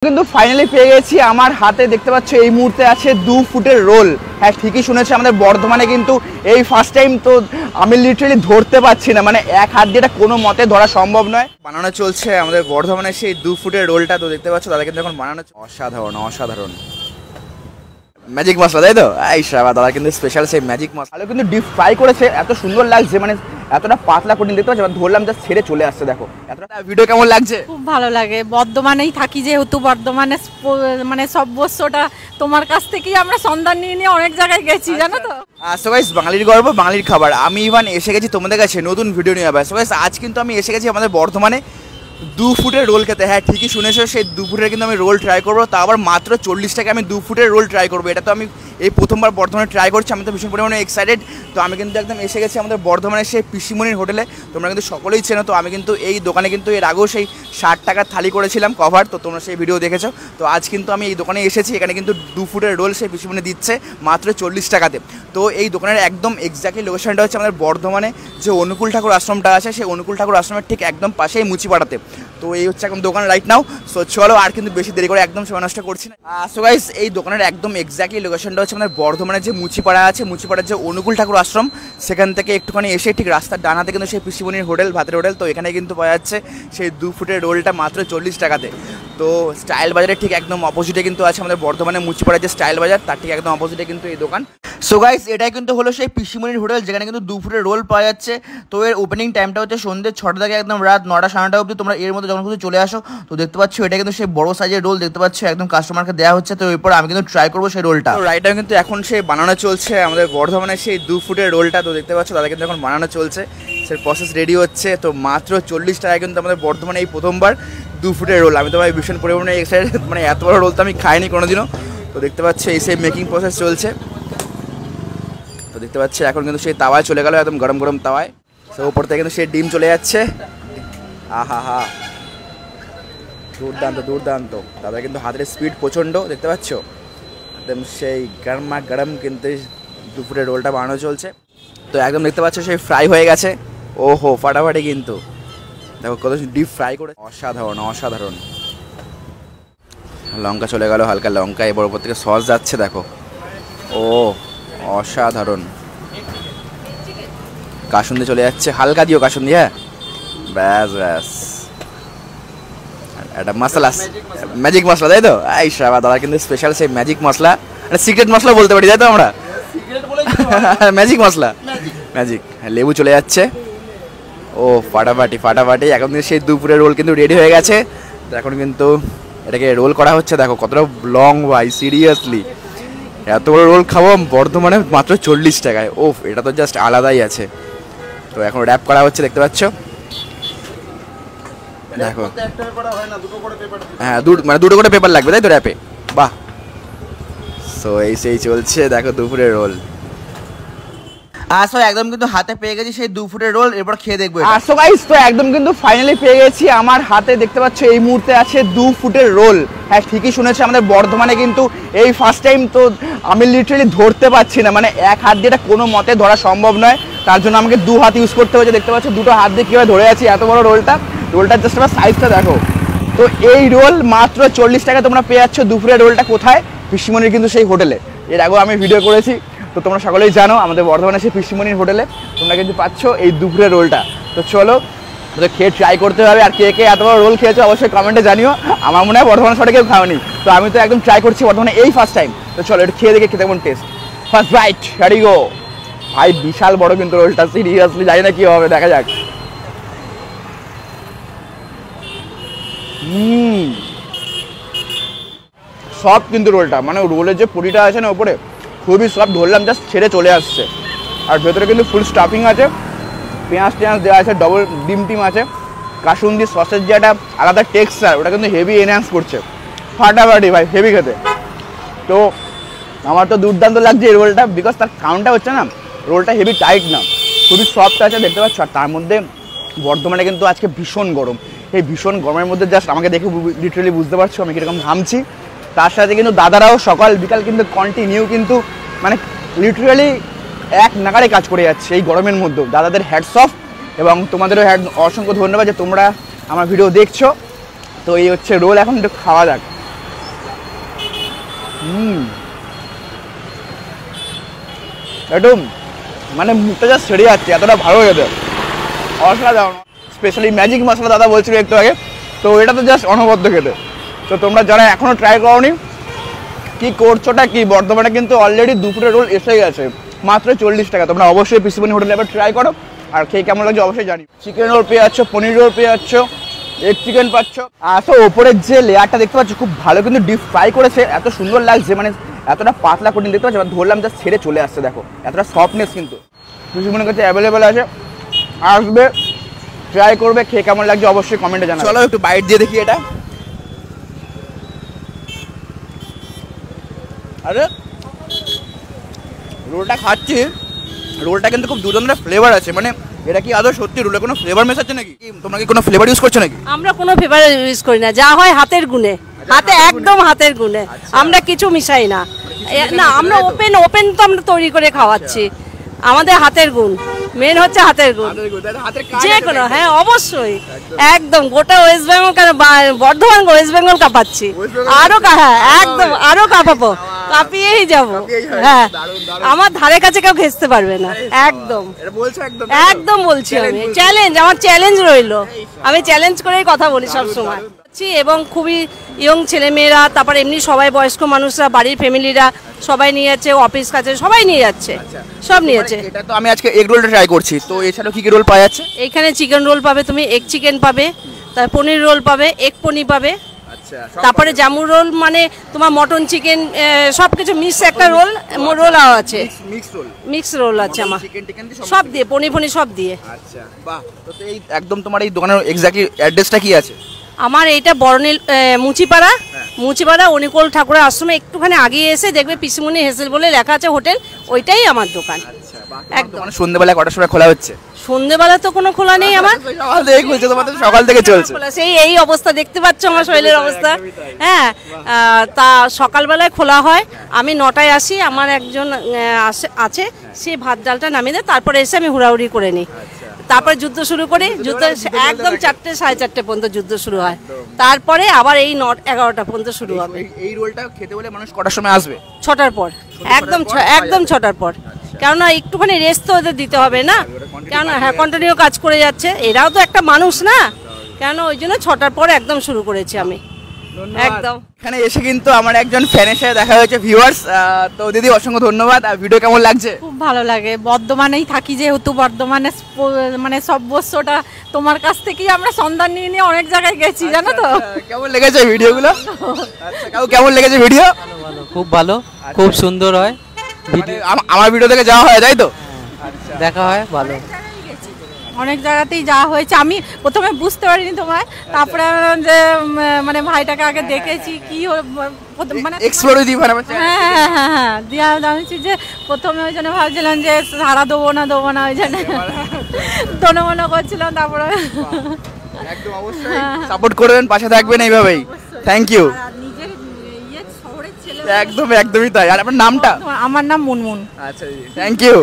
কিন্তু ফাইনালি পেয়ে গেছি আমার হাতে। দেখতে পাচ্ছ এই মুহূর্তে আছে 2 ফুটের রোল। হ্যাঁ ঠিকই শুনেছি, আমাদের বর্ধমানে কিন্তু এই ফার্স্ট টাইম। তো আমি লিটারালি ধরতে পারছি না, মানে এক হাত দিয়ে এটা কোনো মতে ধরা সম্ভব নয়। বানানো চলছে আমাদের বর্ধমানে সেই 2 ফুটের রোলটা। তো দেখতে পাচ্ছ দাদা কিন্তু এখন বানানো অসাধারণ অসাধারণ ম্যাজিক মশলা, তাই তো? এই সাবা দাদা কিন্তু স্পেশাল সেই ম্যাজিক মশলা কিন্তু ডিপ ফ্রাই করেছে। এত সুন্দর লাগছে, মানে এতটা পাতলা কঠিন দেখতে পাচ্ছ। ধরলাম যা ছেড়ে চলে আসছে, দেখো এতটা। ভিডিও কেমন লাগছে? খুব ভালো লাগে। বর্ধমানেই থাকি যেহেতু, বর্ধমানে মানে সব বস্তুটা তোমার কাছ থেকেই আমরা সন্ধান নিয়ে অনেক জায়গায় গেছি, জানো তো। সো গাইস, বাঙালির গর্ব বাঙালির খাবার। আমি ইভান এসে গেছি তোমাদের কাছে নতুন ভিডিও নিয়ে আবার। সো গাইস, আজ কিন্তু আমি এসে গেছি আমাদের বর্ধমানে 2 ফুটের রোল খেতে। হ্যাঁ ঠিকই শুনেছো, সেই 2 ফুটের কিন্তু আমি রোল ট্রাই করবো, তা আবার মাত্র 40 টাকা আমি 2 ফুটের রোল ট্রাই করবো। এটা তো আমি এই প্রথমবার বর্ধমানে ট্রাই করছি। আমি তো ভীষণ পরিমাণে এক্সাইটেড। তো আমি কিন্তু একদম এসে গেছি আমাদের বর্ধমানের সেই পিসিমণির হোটেলে। তোমরা কিন্তু সকলেই চেনো। তো আমি কিন্তু এই দোকানে কিন্তু এর আগেও সেই 60 টাকার থালি করেছিলাম কভার, তো তোমরা সেই ভিডিও দেখেছো। তো আজ কিন্তু আমি এই দোকানে এসেছি। এখানে কিন্তু 2 ফুটের রোল সেই পিসিমণি দিচ্ছে মাত্র 40 টাকাতে। তো এই দোকানের একদম এক্স্যাক্টলি লোকেশনটা হচ্ছে আমাদের বর্ধমানে যে অনুকূল ঠাকুর আশ্রমটা আছে, সেই অনুকূল ঠাকুর আশ্রমের ঠিক একদম পাশেই মুচিপাড়াতে। তো এই হচ্ছে এখন দোকান রাইট নাও। সো চলো আর কিন্তু বেশি দেরি করে একদম সময় নষ্ট করছি না। সো গাইস, এই দোকানের একদম এক্স্যাক্টলি লোকেশনটা হচ্ছে আমাদের বর্ধমানের যে মুচিপাড়া আছে, মুচিপাড়ার যে অনুকূল ঠাকুর আশ্রম, সেখান থেকে একটুখানি এসে ঠিক রাস্তার ডান হাতে কিন্তু সেই পিসিমণির হোটেল, ভাতের হোটেল। তো এখানে কিন্তু পাওয়া যাচ্ছে সেই 2 ফুটের রোলটা মাত্র 40 টাকাতে। তো স্টাইল বাজারের ঠিক একদম অপোজিটে কিন্তু আছে আমাদের বর্ধমানের মুচিপাড়ার যে স্টাইল বাজার, তার ঠিক একদম অপোজিটে কিন্তু এই দোকান। সো গাইস, এটাই কিন্তু হলো সেই পিসিমণির হোটেল, যেখানে কিন্তু 2 ফুটের রোল পাওয়া যাচ্ছে। তো এর ওপেনিং টাইমটা হচ্ছে সন্ধ্যে 6টা থেকে একদম রাত 9টা 9:30 অবধি। তোমরা এর মধ্যে যখন কিন্তু চলে আসো। তো দেখতে পাচ্ছ এটা কিন্তু সেই বড় সাইজের রোল দেখতে পাচ্ছ, একদম কাস্টমারকে দেওয়া হচ্ছে। তো এরপর আমি কিন্তু ট্রাই করবো সেই রোলটা। তো রাইটটা কিন্তু এখন সেই বানানো চলছে আমাদের বর্ধমানের সেই 2 ফুটের রোলটা। তো দেখতে পাচ্ছ দাদা কিন্তু এখন বানানো চলছে, সেই প্রসেস রেডি হচ্ছে। তো মাত্র 40 টাকায় কিন্তু আমাদের বর্ধমানে এই প্রথমবার 2 ফুটের রোল। আমি তো ভাই ভীষণ পরিমাণে এক্সাইটেড, মানে এত বড় রোল তো আমি খাইনি কোনোদিনও। তো দেখতে পাচ্ছ এই সেই মেকিং প্রসেস চলছে। তো দেখতে পাচ্ছি এখন কিন্তু সেই তাওয়ায় চলে গেল, একদম গরম গরম তাওয়ায়। তো উপর থেকে কিন্তু সেই ডিম চলে যাচ্ছে। আহা হা, দুর্দান্ত দুর্দান্ত। দাদা কিন্তু হাতের স্পিড প্রচণ্ড, দেখতে পাচ্ছ একদম সেই গরমা গরম কিন্তু 2 ফুটের রোলটা বানানো চলছে। তো একদম দেখতে পাচ্ছ সেই ফ্রাই হয়ে গেছে। ওহো ফাটাফাটি, কিন্তু দেখো কত ডিপ ফ্রাই করে, অসাধারণ অসাধারণ। লঙ্কা চলে গেল, হালকা লঙ্কা। এবার উপর থেকে সস যাচ্ছে, দেখো ও অসাধারণ। কাসুন্দি চলে যাচ্ছে, হালকা দিও কাসুন্দি। হ্যাঁ ব্যাস ব্যাস, একটা মশলা, ম্যাজিক মশলা, তাই তো? এই সাবা দাদা কিন্তু স্পেশাল সেই ম্যাজিক মশলা, একটা সিক্রেট মশলা বলতে পারি, তাই তো? আমরা ম্যাজিক মশলা, ম্যাজিক। হ্যাঁ লেবু চলে যাচ্ছে। ও ফাটাফাটি ফাটাফাটি। এখন কিন্তু সেই 2 ফুটের রোল কিন্তু রেডি হয়ে গেছে। তো এখন কিন্তু এটাকে রোল করা হচ্ছে। দেখো কতটা লং ভাই, সিরিয়াসলি এত বড় রোল খাবো বর্ধমানে মাত্র 40 টাকায়। ওফ, এটা তো জাস্ট আলাদাই আছে। তো এখন র্যাপ করা হচ্ছে, দেখতে পাচ্ছ। দেখো হ্যাঁ, মানে দুটো করে পেপার লাগবে, তাই তো র্যাপে? বাহ। সো এই সেই চলছে, দেখো 2 ফুটের রোল। আসো একদম কিন্তু হাতে পেয়ে গেছি সেই 2 ফুটের রোল। এরপর খেয়ে দেখবো। আসো গাইস, তো একদম কিন্তু ফাইনালি পেয়ে গেছি আমার হাতে। দেখতে পাচ্ছ এই মুহূর্তে আছে 2 ফুটের রোল। হ্যাঁ ঠিকই শুনেছি, আমাদের বর্ধমানে কিন্তু এই ফার্স্ট টাইম। তো আমি লিটারালি ধরতে পারছি না, মানে এক হাত দিয়ে এটা কোনো মতে ধরা সম্ভব নয়। তার জন্য আমাকে 2 হাত ইউজ করতে হয়েছে। দেখতে পাচ্ছ 2টো হাত দিয়ে কীভাবে ধরে আছি এত বড় রোলটা। রোলটার জাস্ট আমার সাইজটা দেখো। তো এই রোল মাত্র 40 টাকা তোমরা পেয়ে যাচ্ছ। 2 ফুটের রোলটা কোথায়? পিসিমণির কিন্তু সেই হোটেলে। এর আগেও আমি ভিডিও করেছি, তো তোমরা সকলেই জানো আমাদের বর্ধমানে সেই পিসিমণির হোটেলে তোমরা কিন্তু পাচ্ছ এই 2 ফুটের রোলটা। তো চলো খেয়ে ট্রাই করতে হবে। আর কে কে এত বড় রোল খেয়েছো অবশ্যই কমেন্টে জানিও। আমার মনে হয় বর্ধমান শহরে কেউ খাওয়ানি। তো আমি তো একদম ট্রাই করছি বর্ধমানে এই ফার্স্ট টাইম। তো চলো একটু খেয়ে দেখে খেতে কেমন test. First bite, ready go. ভাই বিশাল বড় কিন্তু রোলটা, সিরিয়াসলি জানি না কি হবে, দেখা যাক। সফট কিন্তু রোলটা, মানে রোলের যে পুরিটা আছে না উপরে, খুবই সফট। ধরলাম জাস্ট ছেড়ে চলে আসছে। আর ভেতরে কিন্তু ফুল স্টাফিং আছে, পেঁয়াজ টেঁয়াজ দেওয়া আছে, ডবল ডিম টিম আছে, কাসুন্দি সসের যে একটা আলাদা টেক্সচার, ওটা কিন্তু হেভি এনহ্যান্স করছে। ফাটাফাটি ভাই, হেভি খেতে। তো আমার তো দুর্দান্ত লাগছে এই রোলটা, বিকজ তার কারণটা হচ্ছে না, রোলটা হেভি টাইট না, খুবই সফট আছে, দেখতে পাচ্ছ। আর তার মধ্যে বর্ধমানে কিন্তু আজকে ভীষণ গরম। এই ভীষণ গরমের মধ্যে জাস্ট আমাকে দেখে লিটারালি বুঝতে পারছো আমি কীরকম ঘামছি। তার সাথে কিন্তু দাদারাও সকাল বিকাল কিন্তু কন্টিনিউ কিন্তু মানে লিটারালি এক নাগারে কাজ করে যাচ্ছে এই গরমের মধ্যেও। দাদাদের হ্যাটস অফ, এবং তোমাদেরও অসংখ্য ধন্যবাদ যে তোমরা আমার ভিডিও দেখছো। তো এই হচ্ছে রোল, এখন একটু খাওয়া যাক। একদম মানে মুখটা যা ছেড়ে যাচ্ছে, এতটা ভালো খেতে, অসাধারণ। স্পেশালি ম্যাজিক মশলা দাদা বলছিল একটু আগে, তো এটা তো জাস্ট অনবদ্য খেতে। তো তোমরা যারা এখনও ট্রাই করোনি, কি করছোটা কি, বর্ধমানে কিন্তু অলরেডি 2 ফুটের রোল এসে গেছে মাত্র 40 টাকা। তোমরা অবশ্যই পিসিমণি হোটেলে এবার ট্রাই করো, আর খেয়ে কেমন লাগছে অবশ্যই জানি। চিকেন রোল পেয়ে যাচ্ছ, পনির রোল পেয়ে যাচ্ছ, এগ চিকেন পাচ্ছ। আর তো ওপরের যে লেয়ারটা দেখতে পাচ্ছ খুব ভালো কিন্তু ডিপ ফ্রাই করেছে, এত সুন্দর লাগছে, মানে এতটা পাতলা কঠিন দেখতে পাচ্ছ, ধরলাম যা ছেড়ে চলে আসছে, দেখো এতটা সফটনেস কিন্তু পিসিমণির কাছে অ্যাভেলেবেল আছে। আসবে, ট্রাই করবে, খেয়ে কেমন লাগছে অবশ্যই কমেন্টে জানাবে। চলো একটু বাইট দিয়ে দেখি এটা। আরে রোলটা খাচ্ছি, রোলটা কিন্তু খুব দুর্দান্ত ফ্লেভার আছে। মানে এটা কি আদৌ সত্যি রোলে কোনো ফ্লেভার মেশাচ্ছে নাকি? তোমরা কি কোনো ফ্লেভার ইউজ করছো নাকি? আমরা কোনো ফ্লেভার ইউজ করি না, যা হয় হাতের গুণে, হাতে একদম হাতের গুণে, আমরা কিছু মিশাই না। না, আমরা ওপেন তো আমরা তৈরি করে খাওয়াচ্ছি, আমাদের হাতের গুণ মেন হচ্ছে, হাতের গুণ যে কোনো। হ্যাঁ অবশ্যই, একদম গোটা ওয়েস্ট বেঙ্গল, কেন বর্ধমান ওয়েস্ট বেঙ্গল কাঁপাচ্ছি, আরো হ্যাঁ একদম আরো কাঁপাবো, কাঁপিয়েই যাবো। হ্যাঁ, আমার ধারে কাছে কেউ ঘেঁচতে পারবে না, একদম একদম বলছি আমি। চ্যালেঞ্জ, আমার চ্যালেঞ্জ রইলো, আমি চ্যালেঞ্জ করেই কথা বলি সবসময়। এবং খুবই ইয়ং ছেলেমেয়েরা, তারপর এমনি সবাই বয়স্ক মানুষরা, বাড়ির ফ্যামিলিরা সবাই নিয়ে যাচ্ছে, অফিস কাছে সবাই নিয়ে যাচ্ছে, সব নিয়ে যাচ্ছে। এটা তো আমি আজকে এগ রোলটা ট্রাই করছি, তো এছাড়াও কি কি রোল পাওয়া যাচ্ছে? এইখানে চিকেন রোল পাবে, তুমি এগ চিকেন পাবে, তারপর পনির রোল পাবে, এগ পনির পাবে, তারপরে জামু রোল, মানে তোমার মটন চিকেন সবকিছু মিক্স একটা রোল আছে, মিক্স রোল আছে আমার, সব দিয়ে পনির ফনির সব দিয়ে। আচ্ছা বাহ। তো এই একদম তোমার এই দোকানের এক্স্যাক্টলি অ্যাড্রেসটা কি আছে? আমার এইটা বরনীল মুচিপাড়া অনিকোল ঠাকুরের আশ্রমে একটুখানি আগিয়ে এসে দেখবে পিসিমণি হেসেল বলে লেখা আছে হোটেল, ওইটাই আমার দোকান। একদম। সন্ধ্যেবেলা কটার সময় খোলা হচ্ছে? সন্ধ্যেবেলা তো কোনো খোলা নেই আমার, সকাল থেকে চলছে। সেই এই অবস্থা দেখতে পাচ্ছ আমার শরীরের অবস্থা। হ্যাঁ, তা সকালবেলায় খোলা হয়, আমি 9টায় আসি, আমার একজন আছে, সে ভাত ডালটা নামিয়ে দেয়, তারপরে এসে আমি হুড়াহুড়ি করে নিই, তারপরে যুদ্ধ শুরু করি, যুদ্ধ একদম 4টে 4:30 পর্যন্ত যুদ্ধ শুরু হয়, তারপরে আবার এই 11টা পর্যন্ত শুরু হবে। এই রোলটা খেতে বলে মানুষ কটার সময় আসবে? 6টার পর, একদম 6টার পর, কেননা একটুখানি রেস্ট তো ওদের দিতে হবে না, কেননা হ্যাঁ কন্টিনিউ কাজ করে যাচ্ছে, এরাও তো একটা মানুষ না, কেন ওই জন্য 6টার পর একদম শুরু করেছি আমি একদম। এখানে এসে কিন্তু আমার একজন ফ্যানের সাথে দেখা হয়েছে, ভিউয়ার্স। তো দিদি অসংখ্য ধন্যবাদ। আর ভিডিও কেমন লাগছে? খুব ভালো লাগে, বর্ধমানেই থাকি যেহেতু, বর্ধমানে মানে সব বস্তুটা তোমার কাছ থেকেই আমরা সন্ধান নিয়ে নিয়ে অনেক জায়গায় গেছি, জানো তো। কেমন লেগেছে ভিডিওগুলো? কেমন লেগেছে ভিডিও? খুব ভালো, খুব সুন্দর হয় ভিডিও। আমার ভিডিও থেকে যাওয়া হয় তাই তো? দেখা হয়, ভালো। অনেক জায়গাতেই যাওয়া হয়েছে, আমি প্রথমে বুঝতে পারিনি তোমায়, তারপরে যে মানে ভাইটাকে আগে দেখেছি, কি মানে এক্সপ্লোর দিই মানে। হ্যাঁ দিয়া জানিছি যে প্রথমে ওই জন্য ভাবছিলাম যে সারা দেবো না ওই জন্য তনো মনে করছিলাম, তারপরে একদম অবশ্যই সাপোর্ট করবেন, পাশে থাকবেন এইভাবেই। Thank you. নিজের শহরের ছেলে, একদমই তাই। আর আপনার নামটা? আমার নাম মুনমুন। আচ্ছা, থ্যাংক ইউ।